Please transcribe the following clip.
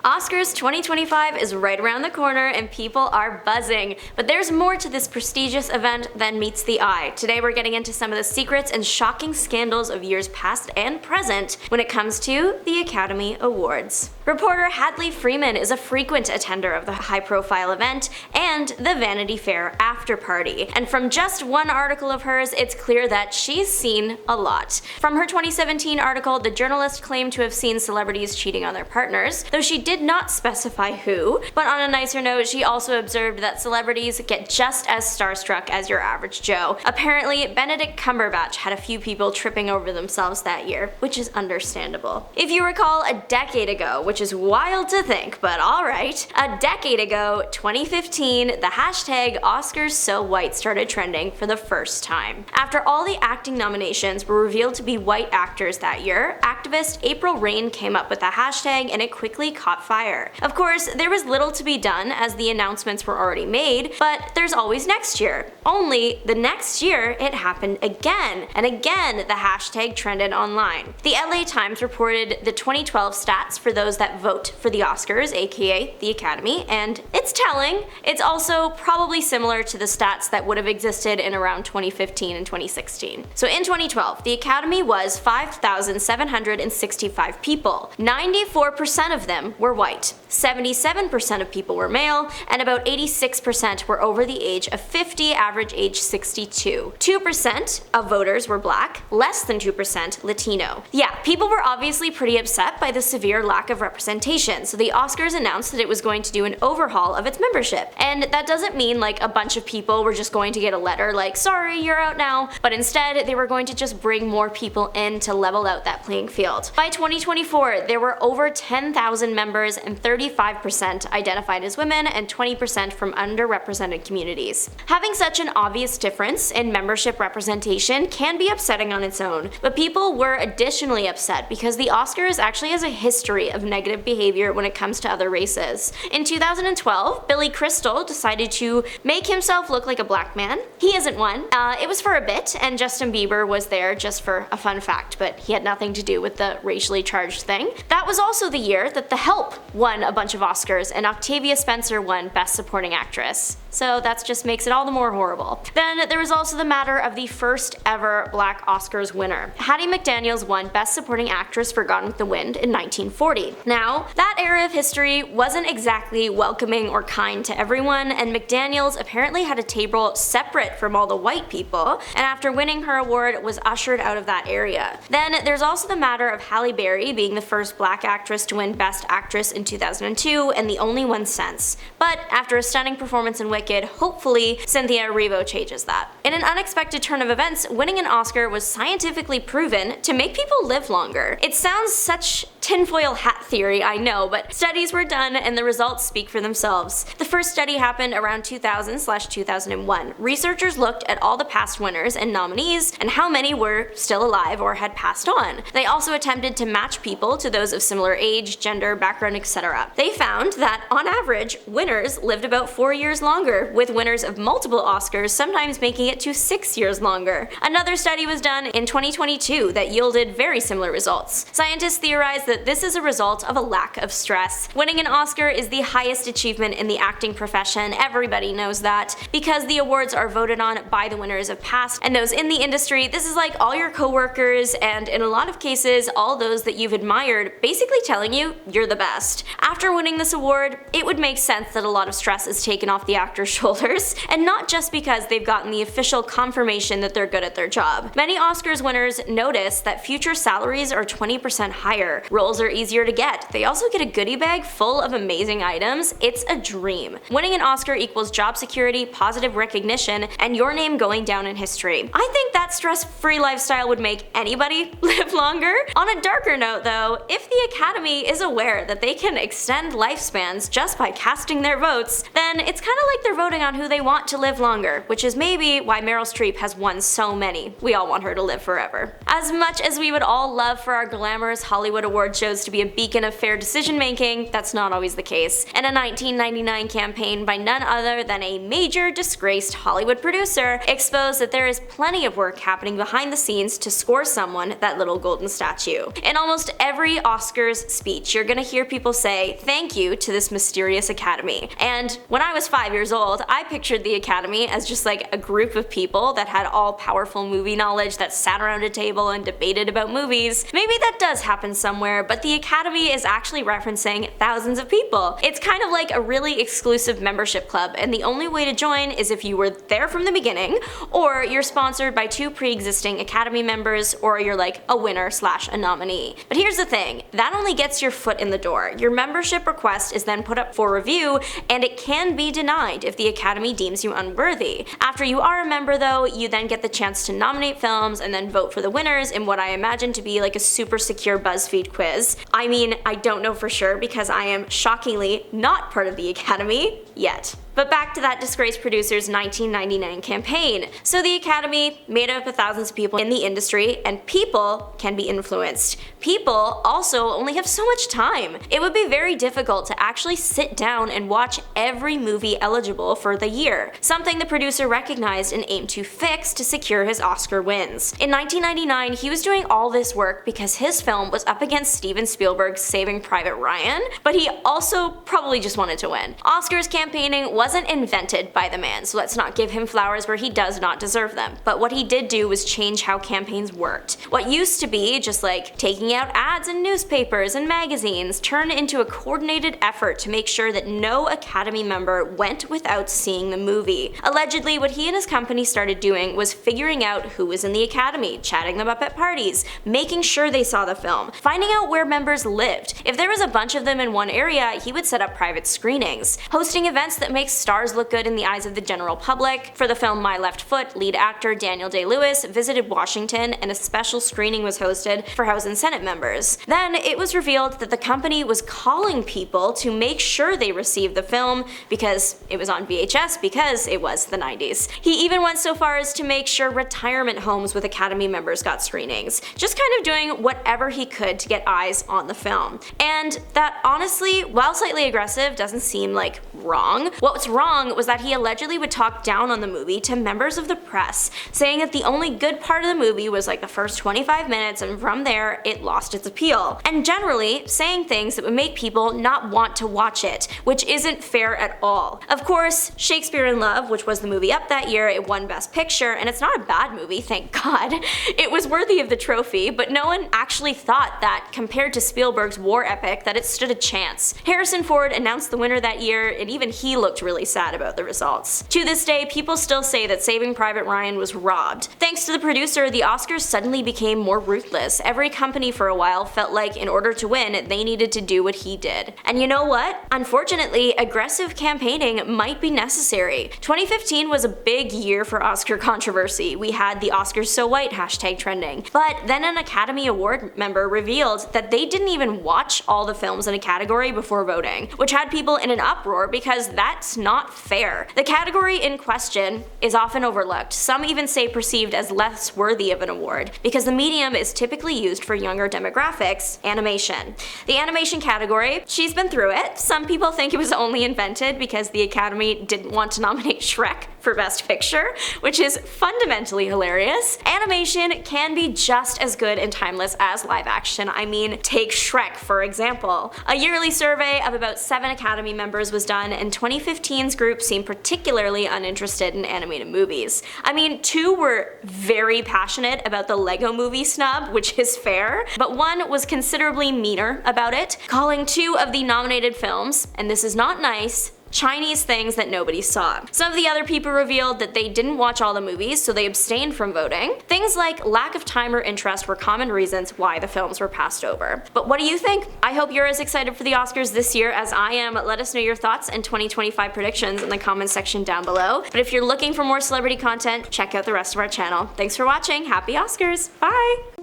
Oscars 2025 is right around the corner and people are buzzing, but there's more to this prestigious event than meets the eye. Today we're getting into some of the secrets and shocking scandals of years past and present when it comes to the Academy Awards. Reporter Hadley Freeman is a frequent attender of the high-profile event and the Vanity Fair after-party, and from just one article of hers, it's clear that she's seen a lot. From her 2017 article, the journalist claimed to have seen celebrities cheating on their partners, though she did not specify who, but on a nicer note, she also observed that celebrities get just as starstruck as your average Joe. Apparently, Benedict Cumberbatch had a few people tripping over themselves that year, which is understandable. If you recall, a decade ago, which is wild to think, but alright, a decade ago, 2015, the hashtag OscarsSoWhite started trending for the first time. After all the acting nominations were revealed to be white actors that year, activist April Rain came up with the hashtag and it quickly caught fire. Of course, there was little to be done as the announcements were already made, but there's always next year. Only the next year it happened again, and again the hashtag trended online. The LA Times reported the 2012 stats for those that vote for the Oscars, aka the Academy, and it's telling. It's also probably similar to the stats that would have existed in around 2015 and 2016. So in 2012, the Academy was 5,765 people. 94% of them were white, 77% of people were male, and about 86% were over the age of 50, average age 62. 2% of voters were black, less than 2% Latino. Yeah, people were obviously pretty upset by the severe lack of representation, so the Oscars announced that it was going to do an overhaul of its membership. And that doesn't mean like a bunch of people were just going to get a letter like, sorry, you're out now, but instead they were going to just bring more people in to level out that playing field. By 2024, there were over 10,000 members and 35% identified as women and 20% from underrepresented communities. Having such an obvious difference in membership representation can be upsetting on its own, but people were additionally upset because the Oscars actually has a history of negative behavior when it comes to other races. In 2012, Billy Crystal decided to make himself look like a black man. He isn't one. It was for a bit, and Justin Bieber was there just for a fun fact, but he had nothing to do with the racially charged thing. That was also the year that The Help won a bunch of Oscars and Octavia Spencer won Best Supporting Actress. So that just makes it all the more horrible. Then there was also the matter of the first ever black Oscars winner. Hattie McDaniel won Best Supporting Actress for Gone with the Wind in 1940. Now, that era of history wasn't exactly welcoming or kind to everyone, and McDaniel apparently had a table separate from all the white people, and after winning her award was ushered out of that area. Then there's also the matter of Halle Berry being the first black actress to win Best Actress in 2002 and the only one since. But after a stunning performance in Wicked, hopefully Cynthia Erivo changes that. In an unexpected turn of events, winning an Oscar was scientifically proven to make people live longer. It sounds such tinfoil hat theory, I know, but studies were done and the results speak for themselves. The first study happened around 2000/2001. Researchers looked at all the past winners and nominees and how many were still alive or had passed on. They also attempted to match people to those of similar age, gender, background, etc. They found that, on average, winners lived about 4 years longer, with winners of multiple Oscars sometimes making it to 6 years longer. Another study was done in 2022 that yielded very similar results. Scientists theorized that this is a result of a lack of stress. Winning an Oscar is the highest achievement in the acting profession, everybody knows that. Because the awards are voted on by the winners of past and those in the industry, this is like all your coworkers and, in a lot of cases, all those that you've admired basically telling you you're the best. After winning this award, it would make sense that a lot of stress is taken off the actor's shoulders, and not just because they've gotten the official confirmation that they're good at their job. Many Oscars winners notice that future salaries are 20% higher, roles are easier to get, they also get a goodie bag full of amazing items. It's a dream. Winning an Oscar equals job security, positive recognition, and your name going down in history. I think that stress-free lifestyle would make anybody live longer. On a darker note though, if the Academy is aware that they can extend lifespans just by casting their votes, then it's kinda like they're voting on who they want to live longer, which is maybe why Meryl Streep has won so many. We all want her to live forever. As much as we would all love for our glamorous Hollywood award shows to be a beacon of fair decision making, that's not always the case. And a 1999 campaign by none other than a major disgraced Hollywood producer exposed that there is plenty of work happening behind the scenes to score someone that little golden statue. In almost every Oscars speech, you're gonna hear people say thank you to this mysterious Academy. And when I was 5 years old, I pictured the Academy as just like a group of people that had all powerful movie knowledge that sat around a table and debated about movies. Maybe that does happen somewhere, but the Academy is actually referencing thousands of people. It's kind of like a really exclusive membership club, and the only way to join is if you were there from the beginning, or you're sponsored by 2 pre-existing Academy members, or you're like a winner / a nominee. But here's the thing, that only gets your foot in the door. Your membership request is then put up for review, and it can be denied if the Academy deems you unworthy. After you are a member though, you then get the chance to nominate films and then vote for the winners in what I imagine to be like a super secure BuzzFeed quiz. I mean, I don't know for sure because I am shockingly not part of the Academy yet. But back to that disgraced producer's 1999 campaign. So the Academy, made up of thousands of people in the industry, and people can be influenced. People also only have so much time. It would be very difficult to actually sit down and watch every movie eligible for the year, something the producer recognized and aimed to fix to secure his Oscar wins. In 1999, he was doing all this work because his film was up against Steven Spielberg's Saving Private Ryan, but he also probably just wanted to win. Oscars campaigning wasn't invented by the man, so let's not give him flowers where he does not deserve them. But what he did do was change how campaigns worked. What used to be just like taking out ads in newspapers and magazines turned into a coordinated effort to make sure that no Academy member went without seeing the movie. Allegedly, what he and his company started doing was figuring out who was in the Academy, chatting them up at parties, making sure they saw the film, finding out where members lived. If there was a bunch of them in one area, he would set up private screenings, hosting events that make stars look good in the eyes of the general public. For the film My Left Foot, lead actor Daniel Day-Lewis visited Washington and a special screening was hosted for House and Senate members. Then it was revealed that the company was calling people to make sure they received the film because it was on VHS because it was the 90s. He even went so far as to make sure retirement homes with Academy members got screenings, just kind of doing whatever he could to get eyes on the film. And that honestly, while slightly aggressive, doesn't seem like wrong. What's wrong was that he allegedly would talk down on the movie to members of the press, saying that the only good part of the movie was like the first 25 minutes and from there it lost its appeal. And generally saying things that would make people not want to watch it, which isn't fair at all. Of course, Shakespeare in Love, which was the movie up that year, it won Best Picture, and it's not a bad movie, thank God. It was worthy of the trophy, but no one actually thought that, compared to Spielberg's war epic, that it stood a chance. Harrison Ford announced the winner that year, and even he looked really sad about the results. To this day, people still say that Saving Private Ryan was robbed. Thanks to the producer, the Oscars suddenly became more ruthless. Every company for a while felt like in order to win, they needed to do what he did. And you know what? Unfortunately, aggressive campaigning might be necessary. 2015 was a big year for Oscar controversy. We had the Oscars so white hashtag trending. But then an Academy Award member revealed that they didn't even watch all the films in a category before voting, which had people in an uproar because that's not fair. The category in question is often overlooked. Some even say perceived as less worthy of an award because the medium is typically used for younger demographics, animation. The animation category, she's been through it. Some people think it was only invented because the Academy didn't want to nominate Shrek for Best Picture, which is fundamentally hilarious. Animation can be just as good and timeless as live action. I mean, take Shrek for example. A yearly survey of about 7 Academy members was done, and 2015's group seemed particularly uninterested in animated movies. I mean, 2 were very passionate about the Lego Movie snub, which is fair, but 1 was considerably meaner about it, calling 2 of the nominated films, and this is not nice, Chinese things that nobody saw. Some of the other people revealed that they didn't watch all the movies, so they abstained from voting. Things like lack of time or interest were common reasons why the films were passed over. But what do you think? I hope you're as excited for the Oscars this year as I am. Let us know your thoughts and 2025 predictions in the comments section down below. But if you're looking for more celebrity content, check out the rest of our channel. Thanks for watching. Happy Oscars. Bye!